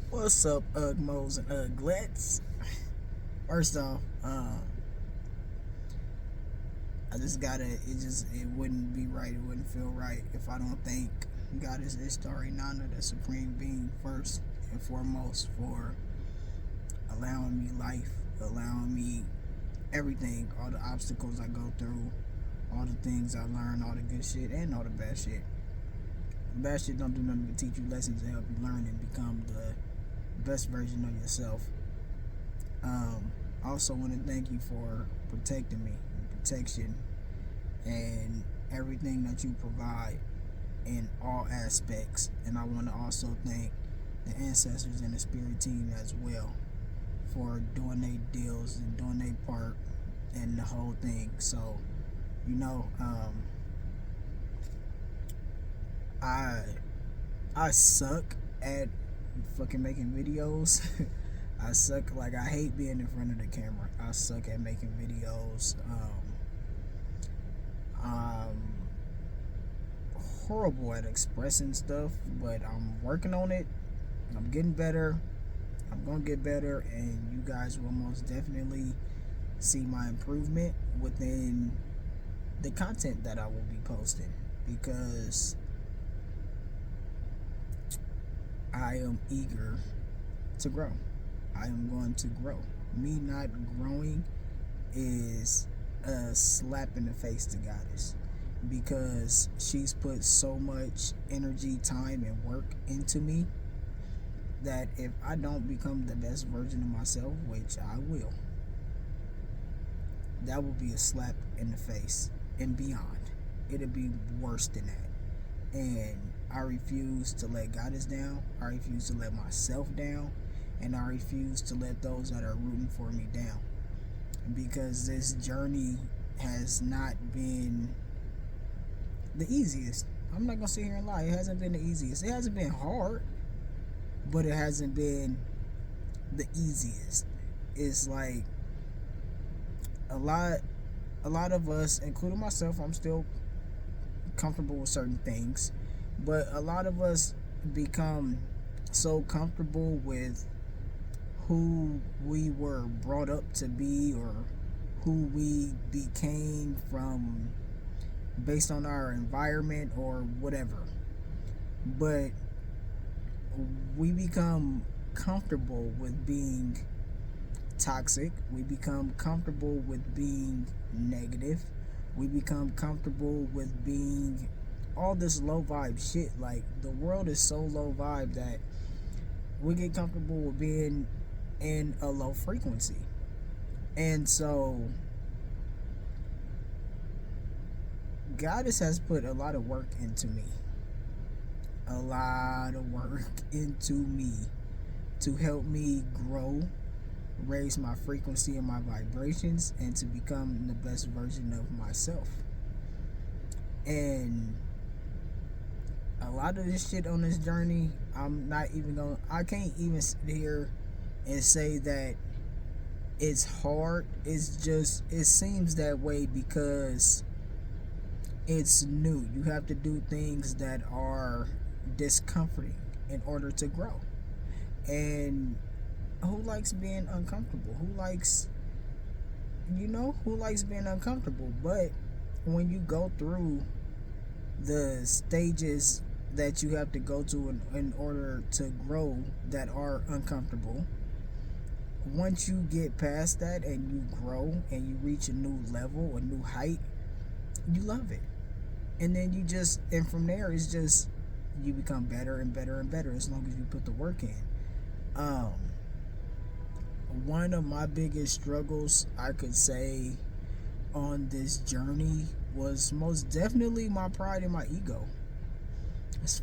What's up, Ugmos and Uglets? First off, I just gotta. It wouldn't be right. It wouldn't feel right if I don't thank Goddess Ishtar Inanna, the Supreme Being, first and foremost for allowing me life, allowing me everything, all the obstacles I go through, all the things I learn, all the good shit and all the bad shit. The bad shit don't do nothing but teach you lessons and help you learn and become the best version of yourself. I also want to thank you for protecting me, protection, and everything that you provide in all aspects. And I want to also thank the ancestors and the spirit team as well for doing their deals and doing their part in the whole thing. So, you know, I I suck at fucking making videos. I suck. Like, I hate being in front of the camera. I suck at making videos. I'm horrible at expressing stuff, but I'm working on it. I'm getting better. I'm gonna get better, and you guys will most definitely see my improvement within the content that I will be posting, because I am eager to grow. I am going to grow. Me not growing is a slap in the face to Goddess, because she's put so much energy, time, and work into me that if I don't become the best version of myself, which I will, that will be a slap in the face and beyond. It'll be worse than that. And I refuse to let Goddess down. I refuse to let myself down. And I refuse to let those that are rooting for me down. Because this journey has not been the easiest. I'm not gonna sit here and lie. It hasn't been the easiest. It hasn't been hard, but it hasn't been the easiest. It's like a lot a lot of us, including myself, I'm still comfortable with certain things, but a lot of us become so comfortable with who we were brought up to be, or who we became from, based on our environment or whatever. But we become comfortable with being toxic. We become comfortable with being negative. We become comfortable with being all this low vibe shit. Like, the world is so low vibe that we get comfortable with being in a low frequency. And so Goddess has put a lot of work into me. A lot of work into me to help me grow, raise my frequency and my vibrations, and to become the best version of myself. And a lot of this shit on this journey, I can't even sit here and say that it's hard. It's just, it seems that way because it's new. You have to do things that are discomforting in order to grow. And who likes being uncomfortable? Who likes being uncomfortable? But when you go through the stages that you have to go to in order to grow, that are uncomfortable, once you get past that and you grow and you reach a new level, a new height, you love it. And then and from there, it's just, you become better and better and better as long as you put the work in. Um, One of my biggest struggles, I could say, on this journey was most definitely my pride and my ego.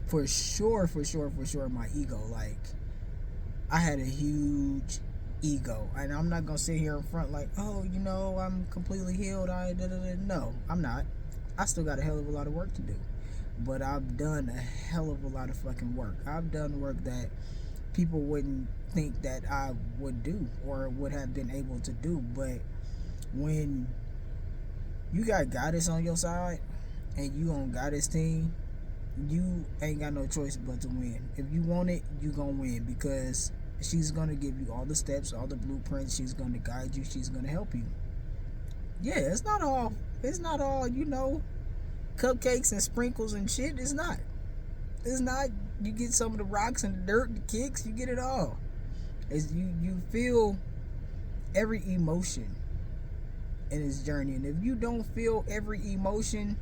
For sure, my ego. Like, I had a huge ego, and I'm not gonna sit here in front like, oh, I'm completely healed. No, I'm not. I still got a hell of a lot of work to do, but I've done a hell of a lot of fucking work. I've done work that people wouldn't think that I would do or would have been able to do. But when you got Goddess on your side and you on Goddess team, you ain't got no choice but to win. If you want it, you gonna win, because she's gonna give you all the steps, all the blueprints. She's gonna guide you. She's gonna help you. Yeah, it's not all. It's not all. Cupcakes and sprinkles and shit. It's not. It's not. You get some of the rocks and the dirt, the kicks. You get it all. It's you feel every emotion in his journey, and if you don't feel every emotion,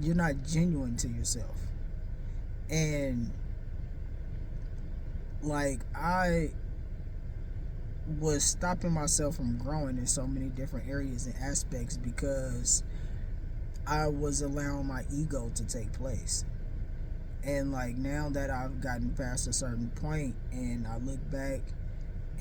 you're not genuine to yourself. And like, I was stopping myself from growing in so many different areas and aspects because I was allowing my ego to take place. And like, now that I've gotten past a certain point and I look back,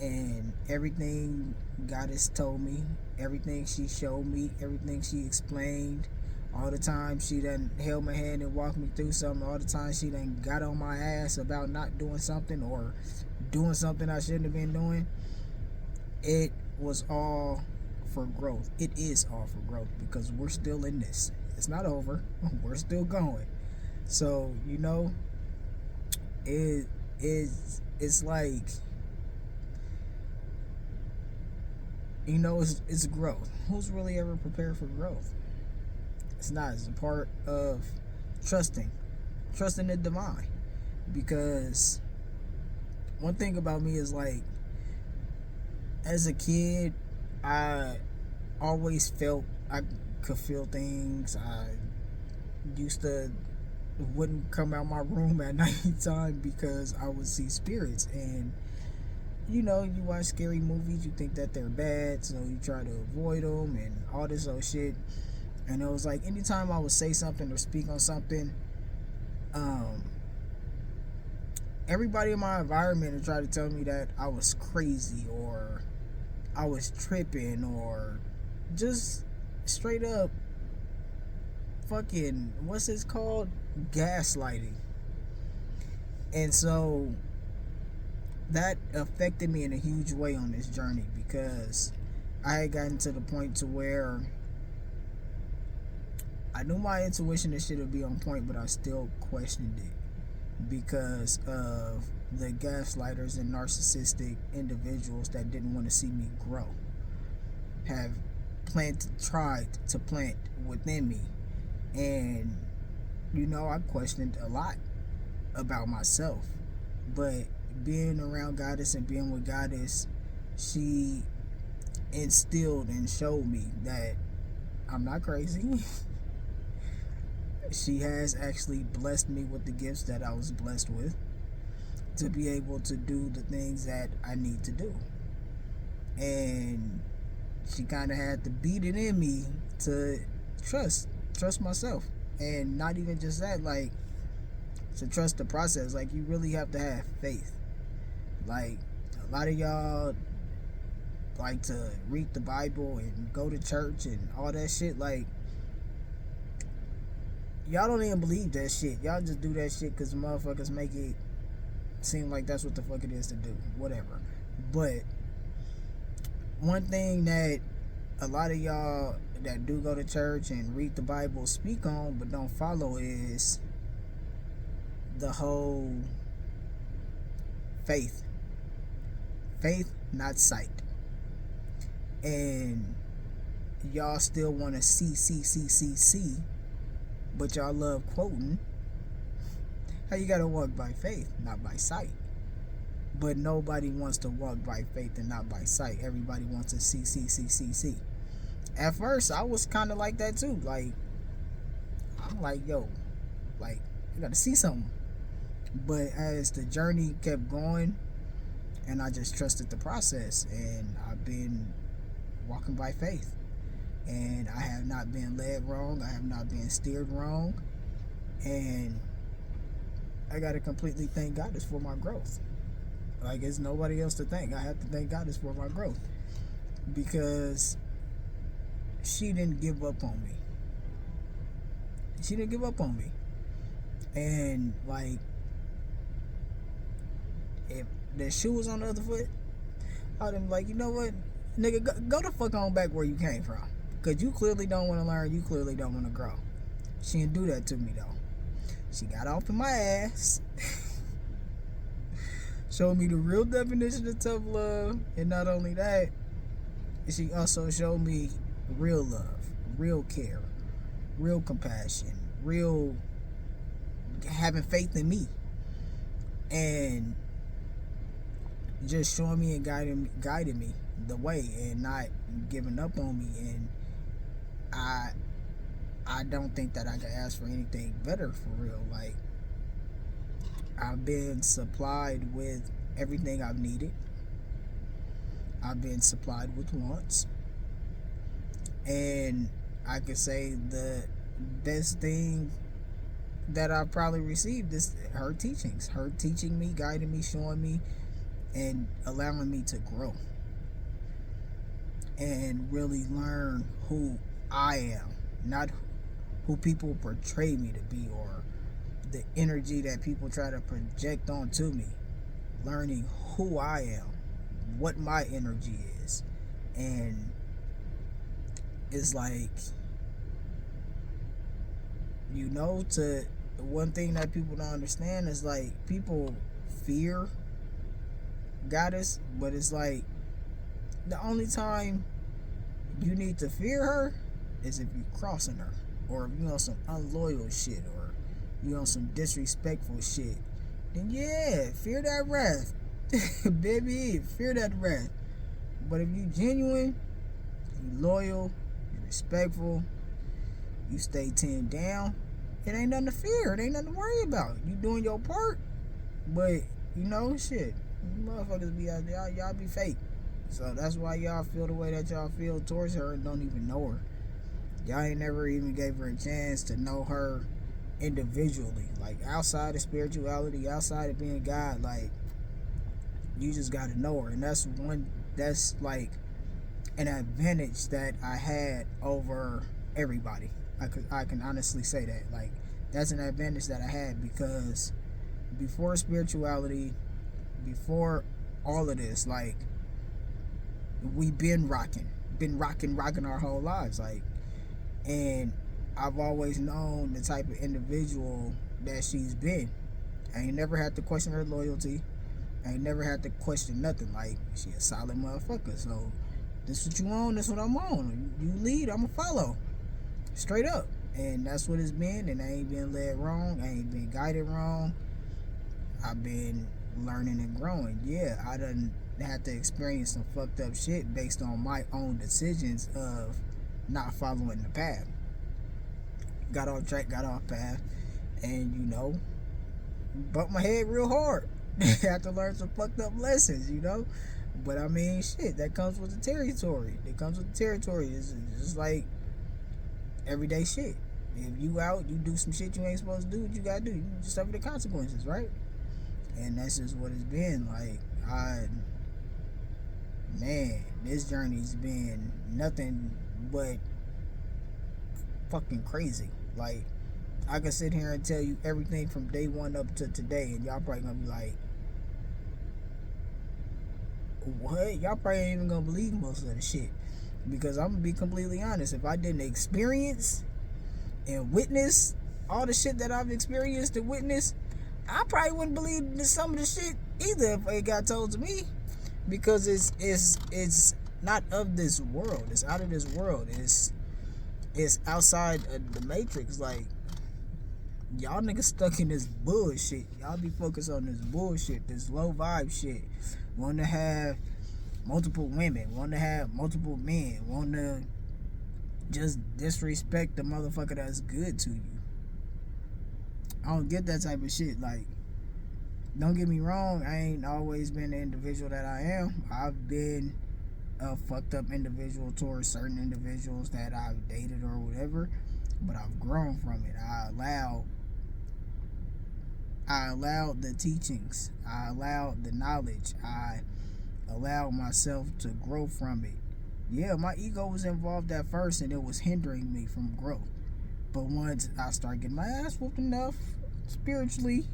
and everything Goddess told me, everything she showed me, everything she explained, all the time she done held my hand and walked me through something, all the time she done got on my ass about not doing something or doing something I shouldn't have been doing, it was all for growth. It is all for growth, because we're still in this. It's not over. We're still going. So, it's like, it's growth. Who's really ever prepared for growth? It's not. It's a part of trusting the divine. Because one thing about me is, like, as a kid, I always felt I could feel things. I used to wouldn't come out my room at nighttime because I would see spirits. And you watch scary movies, you think that they're bad, so you try to avoid them and all this old shit. And it was like, anytime I would say something or speak on something, everybody in my environment would try to tell me that I was crazy, or I was tripping, or just straight up fucking, what's this called? Gaslighting. And so that affected me in a huge way on this journey, because I had gotten to the point to where I knew my intuition and shit would be on point, but I still questioned it because of the gaslighters and narcissistic individuals that didn't want to see me grow, have tried to plant within me. And I questioned a lot about myself, but being around Goddess and being with Goddess, she instilled and showed me that I'm not crazy. She has actually blessed me with the gifts that I was blessed with to be able to do the things that I need to do. And she kind of had to beat it in me to trust myself. And not even just that, like, to trust the process. Like, you really have to have faith. Like, a lot of y'all like to read the Bible and go to church and all that shit. Like, y'all don't even believe that shit. Y'all just do that shit because motherfuckers make it seem like that's what the fuck it is to do. Whatever. But one thing that a lot of y'all that do go to church and read the Bible speak on but don't follow is the whole faith. Faith, not sight. And y'all still want to see, but y'all love quoting. How you gotta walk by faith, not by sight. But nobody wants to walk by faith and not by sight. Everybody wants to see. At first, I was kind of like that too. Like, I'm like, yo, like, you gotta see something. But as the journey kept going, and I just trusted the process, and I've been walking by faith. And I have not been led wrong. I have not been steered wrong. And I gotta completely thank Goddess for my growth. Like, it's nobody else to thank. I have to thank Goddess for my growth, because she didn't give up on me. She didn't give up on me. And like, if the shoe was on the other foot, I'd have been like, you know what, nigga, go the fuck on back where you came from, because you clearly don't want to learn. You clearly don't want to grow. She didn't do that to me though. She got off in my ass, showed me the real definition of tough love, and not only that, she also showed me real love, real care, real compassion, real having faith in me, and just showing me and guiding me the way, and not giving up on me. And I don't think that I could ask for anything better, for real. Like, I've been supplied with everything I've needed. I've been supplied with wants, and I could say the best thing that I probably received is her teachings, her teaching me, guiding me, showing me, and allowing me to grow and really learn who I am, not who people portray me to be, or the energy that people try to project onto me. Learning who I am, what my energy is. And it's like, to one thing that people don't understand is like, people fear Goddess, but it's like, the only time you need to fear her is if you're crossing her, or if you on some unloyal shit, or you on some disrespectful shit. Then yeah, fear that wrath. Baby, fear that wrath. But if you genuine, you loyal, you respectful, you stay 10 down, it ain't nothing to fear. It ain't nothing to worry about. You doing your part, but shit, you motherfuckers be out there, y'all be fake. So that's why y'all feel the way that y'all feel towards her and don't even know her. Y'all ain't never even gave her a chance to know her individually. Like, outside of spirituality, outside of being God, like, you just gotta know her. And that's like an advantage that I had over everybody. I can honestly say that. Like, that's an advantage that I had, because before spirituality, before all of this, like, we been rocking our whole lives. Like, and I've always known the type of individual that she's been. I ain't never had to question her loyalty. I ain't never had to question nothing. Like, she a solid motherfucker. So this what you on, this what I'm on. You lead, I'ma follow. Straight up. And that's what it's been. And I ain't been led wrong. I ain't been guided wrong. I've been learning and growing. Yeah, I done had to experience some fucked up shit based on my own decisions of not following the path. Got off track, got off path, and bumped my head real hard. Had to learn some fucked up lessons, But I mean, shit, that comes with the territory. It's just like everyday shit. If you out, you do some shit you ain't supposed to do, what you gotta do. You just suffer the consequences, right? And that's just what it's been. Like, this journey's been nothing but fucking crazy. Like, I could sit here and tell you everything from day one up to today, and y'all probably gonna be like, what? Y'all probably ain't even gonna believe most of the shit. Because I'm gonna be completely honest, if I didn't experience and witness all the shit that I've experienced and witnessed, I probably wouldn't believe some of the shit either if it got told to me. Because it's not of this world. It's out of this world. It's outside of the matrix. Like, y'all niggas stuck in this bullshit. Y'all be focused on this bullshit, this low vibe shit. Want to have multiple women, want to have multiple men, want to just disrespect the motherfucker that's good to you. I don't get that type of shit. Like, don't get me wrong, I ain't always been the individual that I am. I've been a fucked up individual towards certain individuals that I've dated or whatever, but I've grown from it. I allowed the teachings, I allowed the knowledge, I allowed myself to grow from it. Yeah, my ego was involved at first and it was hindering me from growth. But once I started getting my ass whooped enough spiritually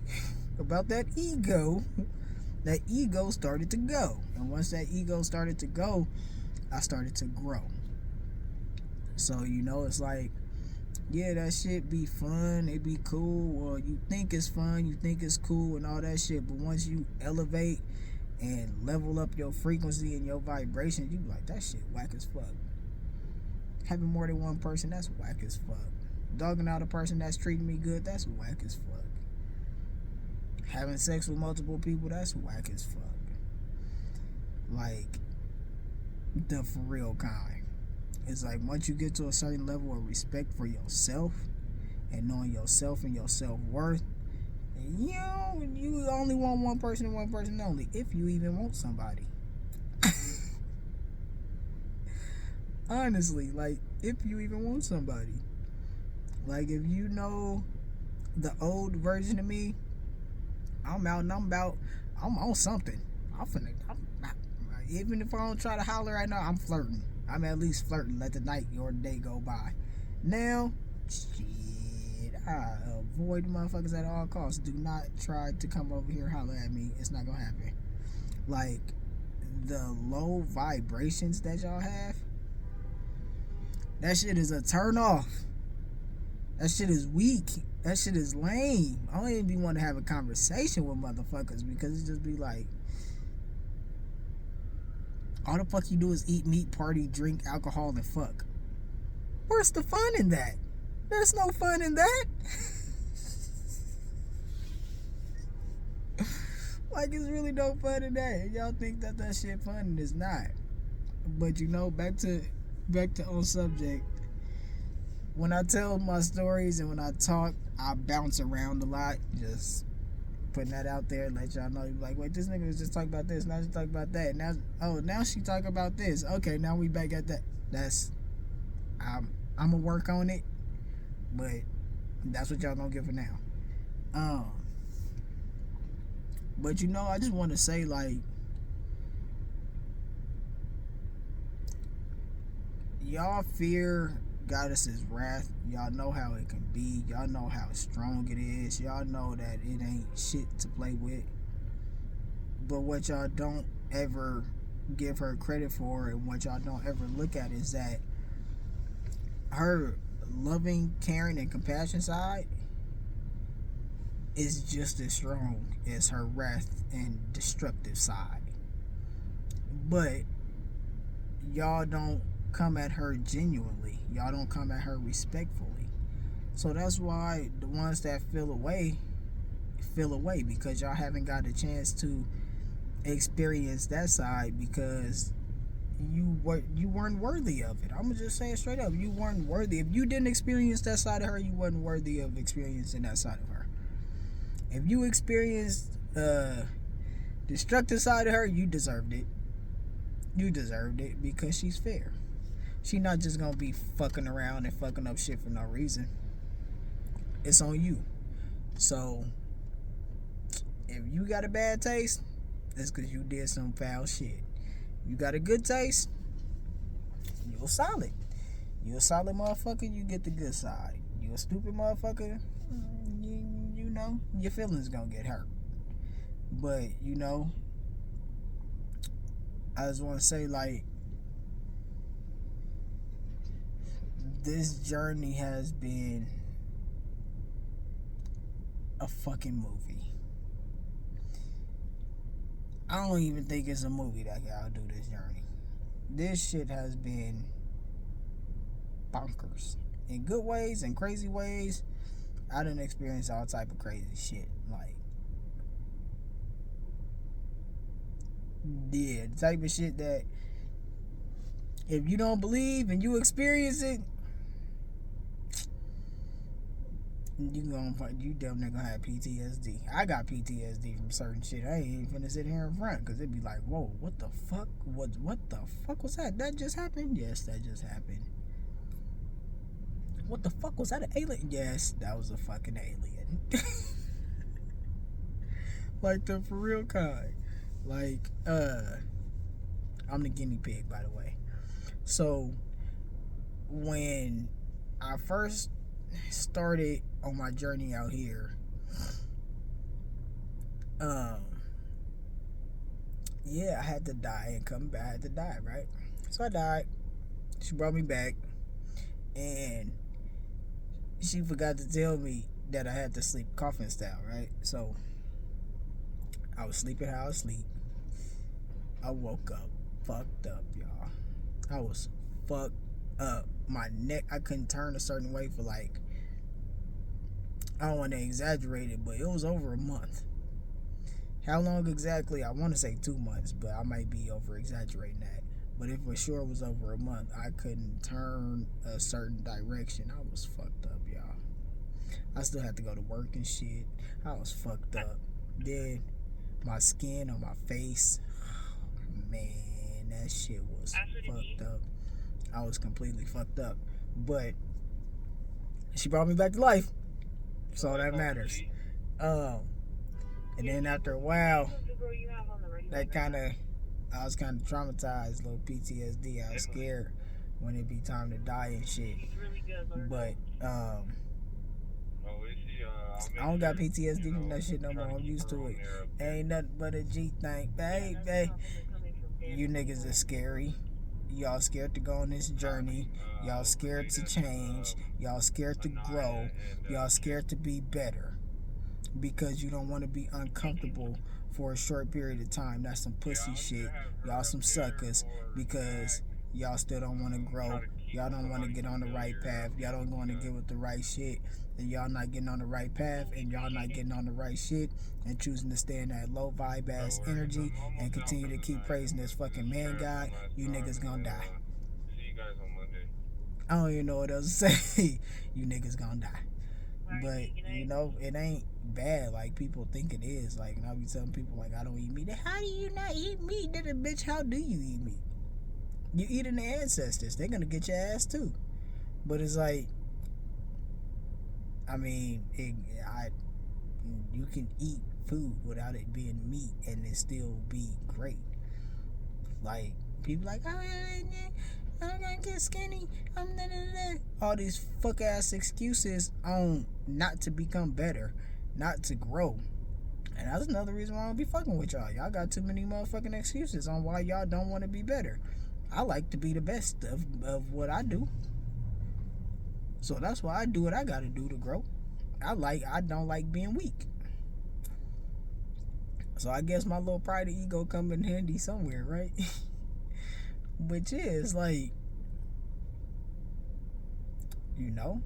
about that ego started to go. And once that ego started to go, I started to grow. So, it's like, Yeah, that shit be fun, it be cool, or you think it's fun, you think it's cool and all that shit, but once you elevate and level up your frequency and your vibration, you be like, that shit whack as fuck. Having more than one person, that's whack as fuck. Dogging out a person that's treating me good, that's whack as fuck. Having sex with multiple people, that's whack as fuck. Like, the for real kind. It's like once you get to a certain level of respect for yourself and knowing yourself and your self-worth, you only want one person and one person only, if you even want somebody. Honestly, like, if you even want somebody. Like, if you know the old version of me, I'm out and I'm on something. Even if I don't try to holler right now, I'm flirting. I'm at least flirting. Let the night or day go by. Now, shit, I avoid motherfuckers at all costs. Do not try to come over here and holler at me. It's not gonna happen. Like, the low vibrations that y'all have, that shit is a turn off. That shit is weak. That shit is lame. I don't even be wanting to have a conversation with motherfuckers because it just be like, all the fuck you do is eat, meat, party, drink, alcohol, and fuck. Where's the fun in that? There's no fun in that. Like, it's really no fun in that. And y'all think that shit fun, and it's not. But back to on subject. When I tell my stories and when I talk, I bounce around a lot. Just putting that out there, let y'all know. You're like, wait, this nigga was just talking about this. Now she talking about that. Now she talking about this. Okay, now we back at that. I'm gonna work on it, but that's what y'all gonna get for now. But I just want to say, like, y'all fear Goddess's wrath. Y'all know how it can be. Y'all know how strong it is. Y'all know that it ain't shit to play with. But what y'all don't ever give her credit for, and what y'all don't ever look at, is that her loving, caring, and compassion side is just as strong as her wrath and destructive side. But y'all don't come at her genuinely. Y'all don't come at her respectfully. So that's why the ones that feel away, because y'all haven't got a chance to experience that side, because you weren't worthy of it. I'm gonna just say it straight up. You weren't worthy. If you didn't experience that side of her, you weren't worthy of experiencing that side of her. If you experienced destructive side of her, you deserved it. You deserved it because she's fair. She not just gonna be fucking around and fucking up shit for no reason. It's on you. So if you got a bad taste, it's because you did some foul shit. You got a good taste, you're solid. You a solid motherfucker, you get the good side. You a stupid motherfucker, your feelings gonna get hurt. But I just want to say, like, this journey has been a fucking movie. I don't even think it's a movie that can outdo this journey. This shit has been bonkers. In good ways and crazy ways. I done experienced all type of crazy shit. Like, yeah, the type of shit that if you don't believe and you experience it, you damn near gonna have PTSD. I got PTSD from certain shit. I ain't even finna sit here in front, because it'd be like, whoa, what the fuck? What the fuck was that? That just happened? Yes, that just happened. What the fuck was that? An alien? Yes, that was a fucking alien. Like, the for real kind. Like, I'm the guinea pig, by the way. So when I first started on my journey out here, I had to die and come back. I had to die, right? So I died. She brought me back, and she forgot to tell me that I had to sleep coffin style, right? So I was sleeping how I sleep. I woke up fucked up, y'all. I was fucked up. My neck, I couldn't turn a certain way for like, I don't want to exaggerate it, but it was over a month. How long exactly? I want to say 2 months, but I might be over exaggerating that. But if for sure it was over a month, I couldn't turn a certain direction. I was fucked up, y'all. I still had to go to work and shit. I was fucked up. Then my skin on my face, man, that shit was fucked up. I was completely fucked up. But she brought me back to life. So that matters. And then after a while, that kind of, I was kind of traumatized, little PTSD. I was scared when it be time to die and shit. But I don't got PTSD from that shit no more. I'm used to it. Ain't nothing but a G thing, baby. You niggas are scary. Y'all scared to go on this journey. Y'all scared to change. Y'all scared to grow. Y'all scared to be better. Because you don't want to be uncomfortable for a short period of time. That's some pussy shit. Y'all some suckers because y'all still don't want to grow. Y'all don't want to get on the right path. Y'all don't want to get with the right shit. And y'all not getting on the right path and y'all not getting on the right shit and choosing to stay in that low vibe ass energy and continue to keep praising this fucking man God, you niggas gonna die. I don't even know what else to say. You niggas gonna die. But you know, it ain't bad like people think it is. Like, and I'll be telling people like, I don't eat meat. How do you not eat meat? Then bitch, how do you eat meat? You eating the ancestors. They're gonna get your ass too. But it's like, I mean, you can eat food without it being meat and it still be great. Like people like, oh, I'm gonna get skinny. All these fuck ass excuses on not to become better, not to grow. And that's another reason why I don't be fucking with y'all. Y'all got too many motherfucking excuses on why y'all don't want to be better. I like to be the best of what I do. So that's why I do what I gotta do to grow. I don't like being weak. So I guess my little pride and ego come in handy somewhere, right? Which is like, you know,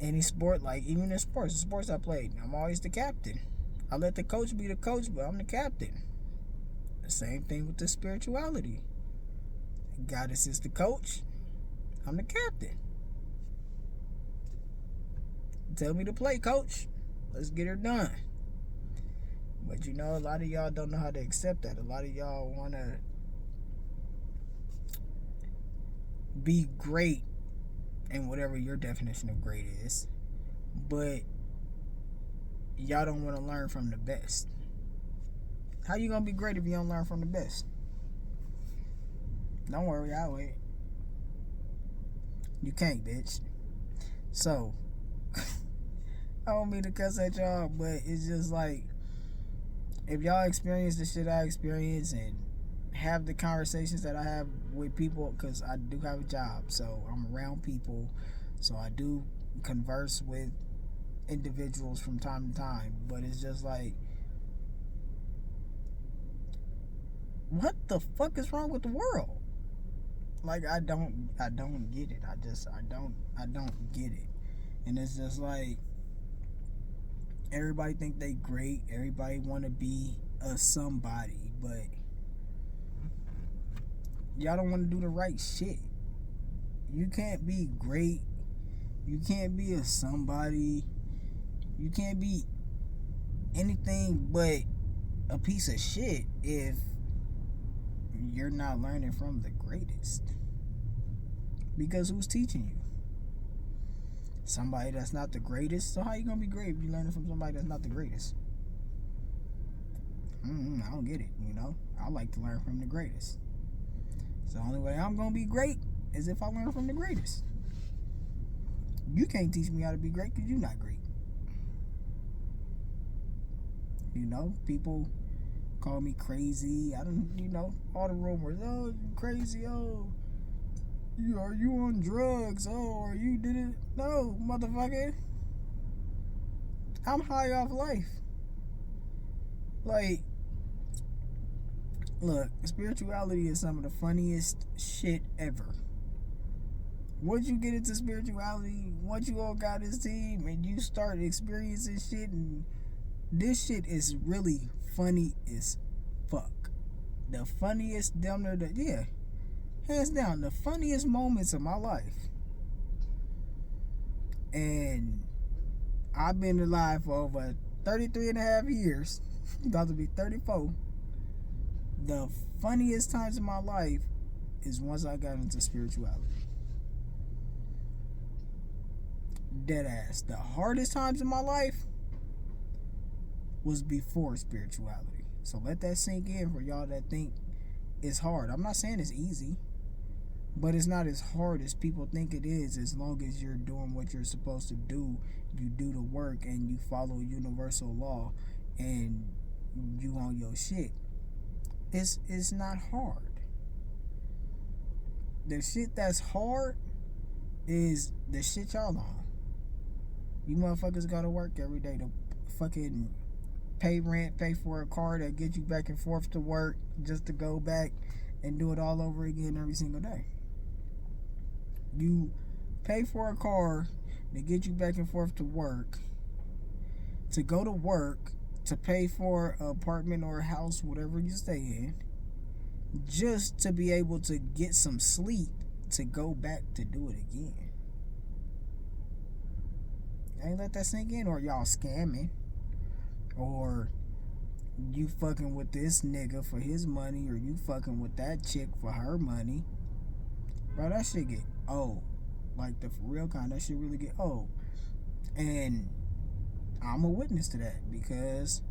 any sport, like even in the sports I played, I'm always the captain. I let the coach be the coach, but I'm the captain. The same thing with the spirituality. Goddess is the coach. I'm the captain. Tell me to play, coach. Let's get her done. But you know, a lot of y'all don't know how to accept that. A lot of y'all want to be great in whatever your definition of great is. But y'all don't want to learn from the best. How you going to be great if you don't learn from the best? Don't worry, I'll wait. You can't, bitch. So, I don't mean to cuss at y'all, but it's just like, if y'all experience the shit I experience and have the conversations that I have with people, because I do have a job, so I'm around people, so I do converse with individuals from time to time, but it's just like, what the fuck is wrong with the world? Like, I don't get it. I don't get it. And it's just like, everybody think they great. Everybody want to be a somebody, but y'all don't want to do the right shit. You can't be great. You can't be a somebody. You can't be anything but a piece of shit if you're not learning from the greatest. Because who's teaching you? Somebody that's not the greatest. So how you gonna be great if you're learning from somebody that's not the greatest? I don't get it, you know. I like to learn from the greatest. So the only way I'm gonna be great is if I learn from the greatest. You can't teach me how to be great because you're not great. You know, people call me crazy. I don't, you know, all the rumors. Oh, you crazy. Oh, Are you on drugs? Oh, or you did it? No, motherfucker. I'm high off life. Like, look, spirituality is some of the funniest shit ever. Once you get into spirituality, once you all got this team and you start experiencing shit, and this shit is really funny as fuck. The funniest, damn near yeah, hands down, the funniest moments of my life. And I've been alive for over 33 and a half years, about to be 34. The funniest times of my life is once I got into spirituality. Dead ass. The hardest times in my life was before spirituality. So let that sink in for y'all that think it's hard. I'm not saying it's easy, but it's not as hard as people think it is, as long as you're doing what you're supposed to do. You do the work and you follow universal law and you on your shit. It's not hard. The shit that's hard is the shit y'all on. You motherfuckers go to work every day to fucking pay rent, pay for a car that get you back and forth to work just to go back and do it all over again every single day. You pay for a car to get you back and forth to work, to go to work, to pay for an apartment or a house, whatever you stay in, just to be able to get some sleep to go back to do it again. Ain't let that sink in, or y'all scamming, or you fucking with this nigga for his money, or you fucking with that chick for her money. Bro, that shit get old. Like the for real kind, that shit really get old. And I'm a witness to that because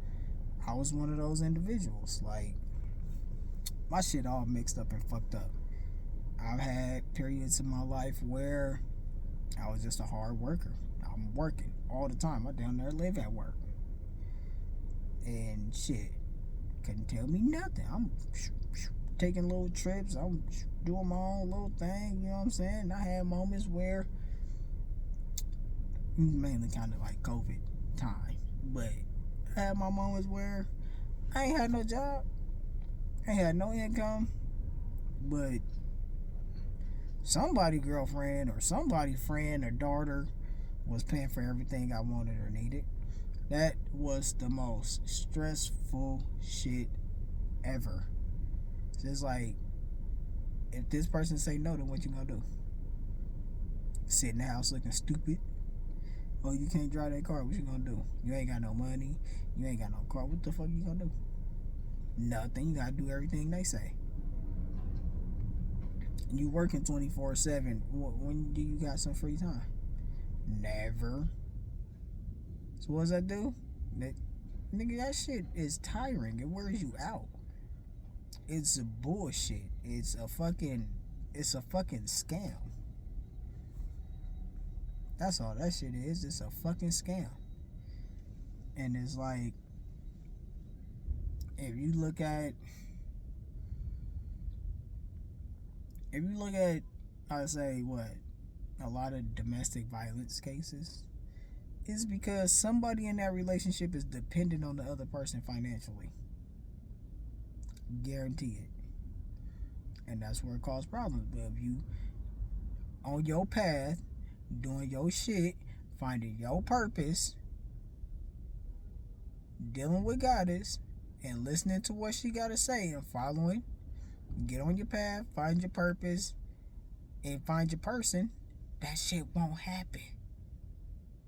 I was one of those individuals. Like, my shit all mixed up and fucked up. I've had periods in my life where I was just a hard worker. I'm working all the time. I down there live at work. And shit, couldn't tell me nothing. I'm taking little trips. I'm doing my own little thing. You know what I'm saying? I had moments where, mainly kind of like COVID time, but I had my moments where I ain't had no job. I ain't had no income. But somebody girlfriend or somebody friend or daughter was paying for everything I wanted or needed. That was the most stressful shit ever. So it's like, if this person say no, then what you gonna do? Sit in the house looking stupid? Oh, you can't drive that car, what you gonna do? You ain't got no money, you ain't got no car, what the fuck you gonna do? Nothing. You gotta do everything they say. You working 24/7. When do you got some free time? Never. So what does that do? Nigga, that shit is tiring. It wears you out. It's a bullshit. It's a fucking scam. That's all that shit is. It's a fucking scam. And it's like, if you look at, I'd say what, a lot of domestic violence cases, is because somebody in that relationship is dependent on the other person financially. Guarantee it. And that's where it causes problems. But if you on your path, doing your shit, finding your purpose, dealing with Goddess, and listening to what she gotta say and following, get on your path, find your purpose, and find your person, that shit won't happen.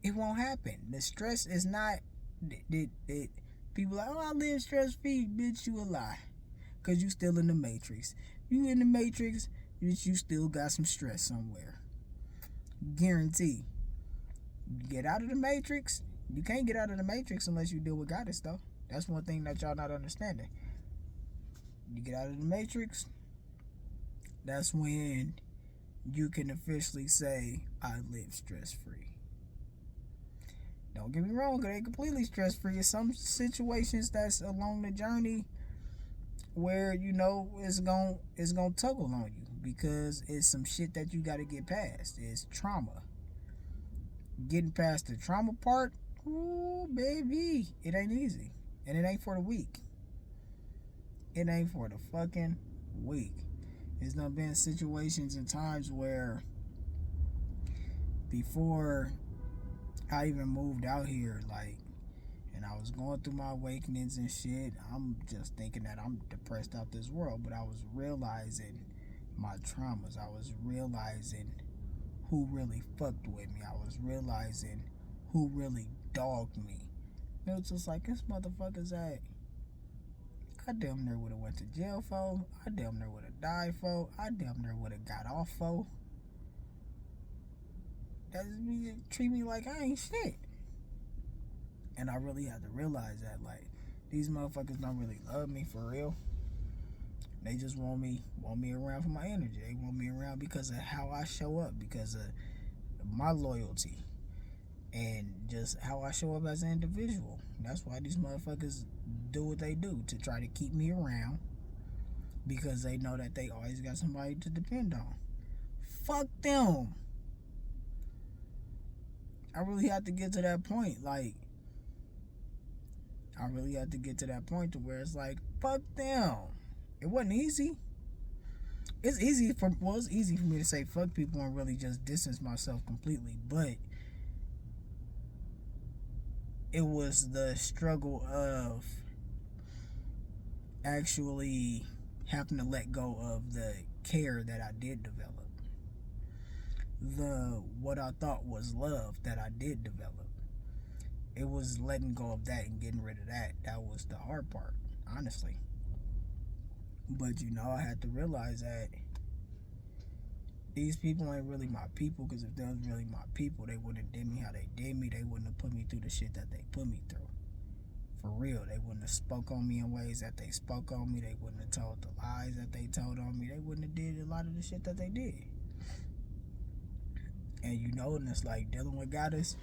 It won't happen. The stress is not, people like, oh, I live stress free. Bitch, you a lie. Because you still in the matrix. You in the matrix, bitch, you still got some stress somewhere. Guarantee. You get out of the matrix. You can't get out of the matrix unless you deal with Goddess, though. That's one thing that y'all not understanding. You get out of the matrix, that's when you can officially say, I live stress free. Don't get me wrong, it ain't completely stress free. In some situations that's along the journey, where it's gonna tuggle on you because it's some shit that you got to get past. It's trauma. Getting past the trauma part, ooh baby, it ain't easy, and it ain't for the weak. It ain't for the fucking weak. There's done been situations and times where before I even moved out here, like, and I was going through my awakenings and shit, I'm just thinking that I'm depressed out this world, but I was realizing my traumas. I was realizing who really fucked with me. I was realizing who really dogged me. It was just like, this motherfucker's at, I damn near would have went to jail for. I damn near would have died for. I damn near would have got off for. That's me, treat me like I ain't shit. And I really had to realize that, like, these motherfuckers don't really love me for real. They just want me around for my energy. They want me around because of how I show up, because of my loyalty, and just how I show up as an individual. That's why these motherfuckers do what they do, to try to keep me around, because they know that they always got somebody to depend on. Fuck them. I really had to get to that point. Like, I really had to get to that point to where it's like, fuck them. It wasn't easy. It's easy for me to say fuck people and really just distance myself completely, but it was the struggle of actually having to let go of the care that I did develop. What I thought was love that I did develop. It was letting go of that and getting rid of that. That was the hard part, honestly. But I had to realize that these people ain't really my people, because if they was really my people, they wouldn't have did me how they did me. They wouldn't have put me through the shit that they put me through. For real. They wouldn't have spoke on me in ways that they spoke on me. They wouldn't have told the lies that they told on me. They wouldn't have did a lot of the shit that they did. And and it's like dealing with Goddess,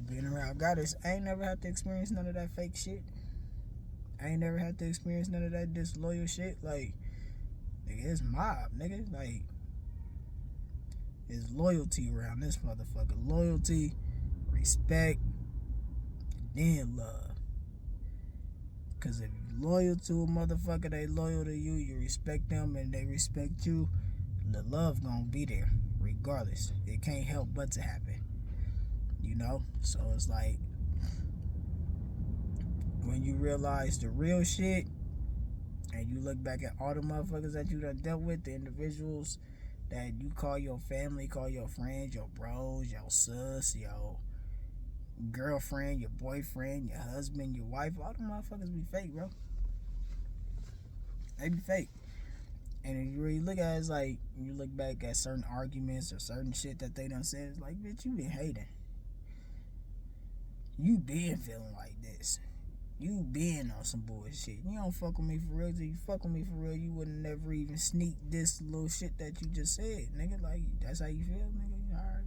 being around Goddess, I ain't never had to experience none of that fake shit. I ain't never had to experience none of that disloyal shit. Like, nigga, it's mob, nigga. Like, there's loyalty around this motherfucker. Loyalty, respect, then love. Because if you're loyal to a motherfucker, they loyal to you, you respect them and they respect you, the love gonna be there regardless. It can't help but to happen. So it's like, when you realize the real shit and you look back at all the motherfuckers that you done dealt with, the individuals that you call your family, call your friends, your bros, your sus, your girlfriend, your boyfriend, your husband, your wife, all the motherfuckers be fake, bro. They be fake. And if you really look at it, it's like, you look back at certain arguments or certain shit that they done said, it's like, bitch, you been hating. You been feeling like this. You been on some bullshit. You don't fuck with me for real. If you fuck with me for real, you wouldn't never even sneak this little shit that you just said, nigga. Like, that's how you feel, nigga? Alright,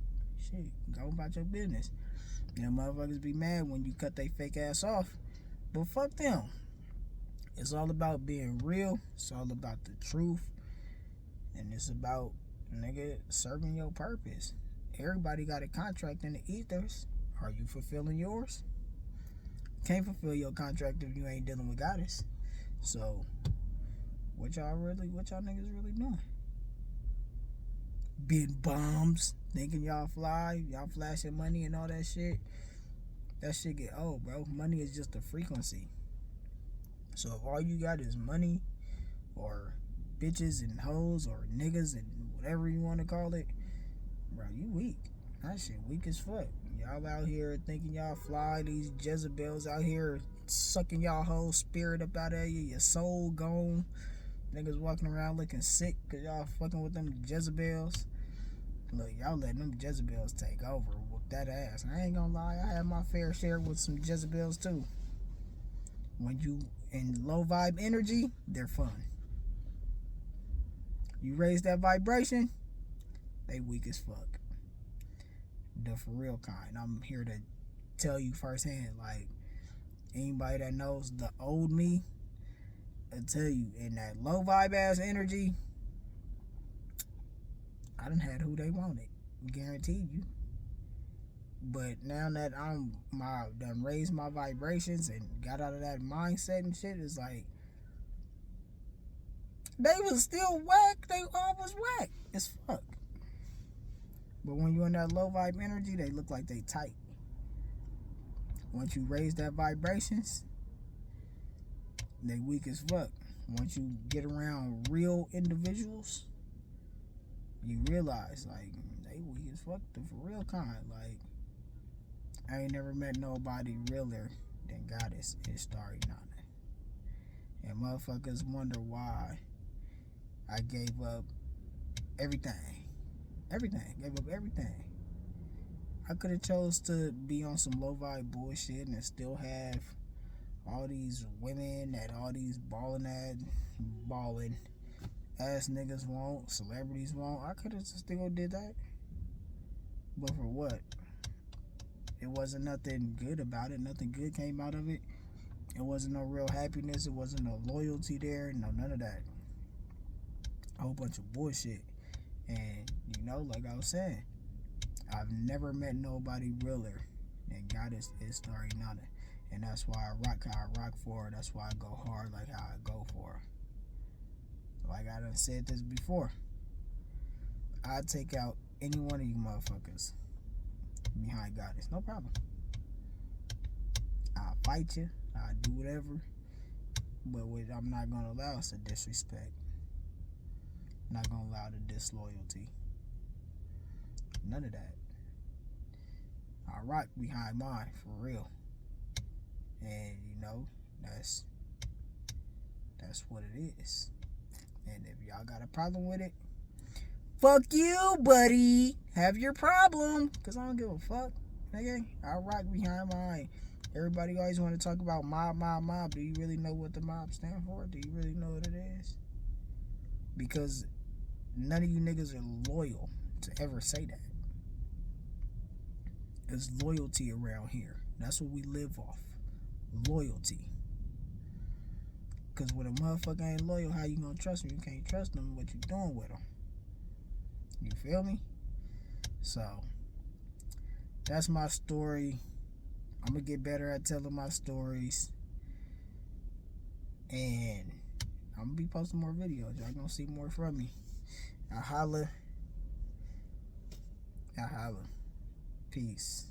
shit, go about your business. Motherfuckers be mad when you cut they fake ass off, but fuck them. It's all about being real. It's all about the truth. And it's about, nigga, serving your purpose. Everybody got a contract in the ethers. Are you fulfilling yours? Can't fulfill your contract if you ain't dealing with Goddess. So, what y'all niggas really doing? Being bums, thinking y'all fly, y'all flashing money and all that shit. That shit get old, bro. Money is just a frequency. So if all you got is money, or bitches and hoes, or niggas and whatever you want to call it, bro, you weak. That shit weak as fuck. Y'all out here thinking y'all fly, these Jezebels out here sucking y'all whole spirit up out of you, your soul gone. Niggas walking around looking sick because y'all fucking with them Jezebels. Look, y'all letting them Jezebels take over, whoop that ass. I ain't gonna lie, I had my fair share with some Jezebels too. When you in low vibe energy, they're fun. You raise that vibration, they weak as fuck. The for real kind. I'm here to tell you firsthand, like, anybody that knows the old me, I tell you, in that low vibe ass energy, I done had who they wanted, guaranteed you. But now that done raised my vibrations and got out of that mindset and shit, it's like they was still whack. They all was whack as fuck. But when you're in that low vibe energy, they look like they tight. Once you raise that vibrations, they weak as fuck. Once you get around real individuals, you realize like they weak as fuck, the for real kind. Like I ain't never met nobody realer than Goddess Ishtar Inanna. And motherfuckers wonder why I gave up everything. Gave up everything. I could have chose to be on some low vibe bullshit and still have all these women that all these balling ass niggas want, celebrities want. I could have still did that. But for what? It wasn't nothing good about it. Nothing good came out of it. It wasn't no real happiness. It wasn't no loyalty there. No, none of that. A whole bunch of bullshit. And, like I was saying, I've never met nobody realer than Goddess Ishtar Inanna. And that's why I rock how I rock for her. That's why I go hard like how I go for her. Like I done said this before. I'd take out any one of you motherfuckers behind Goddess. No problem. I'll fight you. I'll do whatever. But what I'm not going to allow is the disrespect. I'm not going to allow the disloyalty. None of that. I rock behind mine for real. And that's what it is. And if y'all got a problem with it, fuck you, buddy. Have your problem. Cause I don't give a fuck. Okay? I rock behind mine. Everybody always want to talk about mob. Do you really know what the mob stand for? Do you really know what it is? Because none of you niggas are loyal to ever say that. There's loyalty around here. That's what we live off. Loyalty. Because when a motherfucker ain't loyal, how you gonna trust him? You can't trust him. What you doing with him? You feel me? So, that's my story. I'm gonna get better at telling my stories. And I'm gonna be posting more videos. Y'all gonna see more from me. I holla. Peace.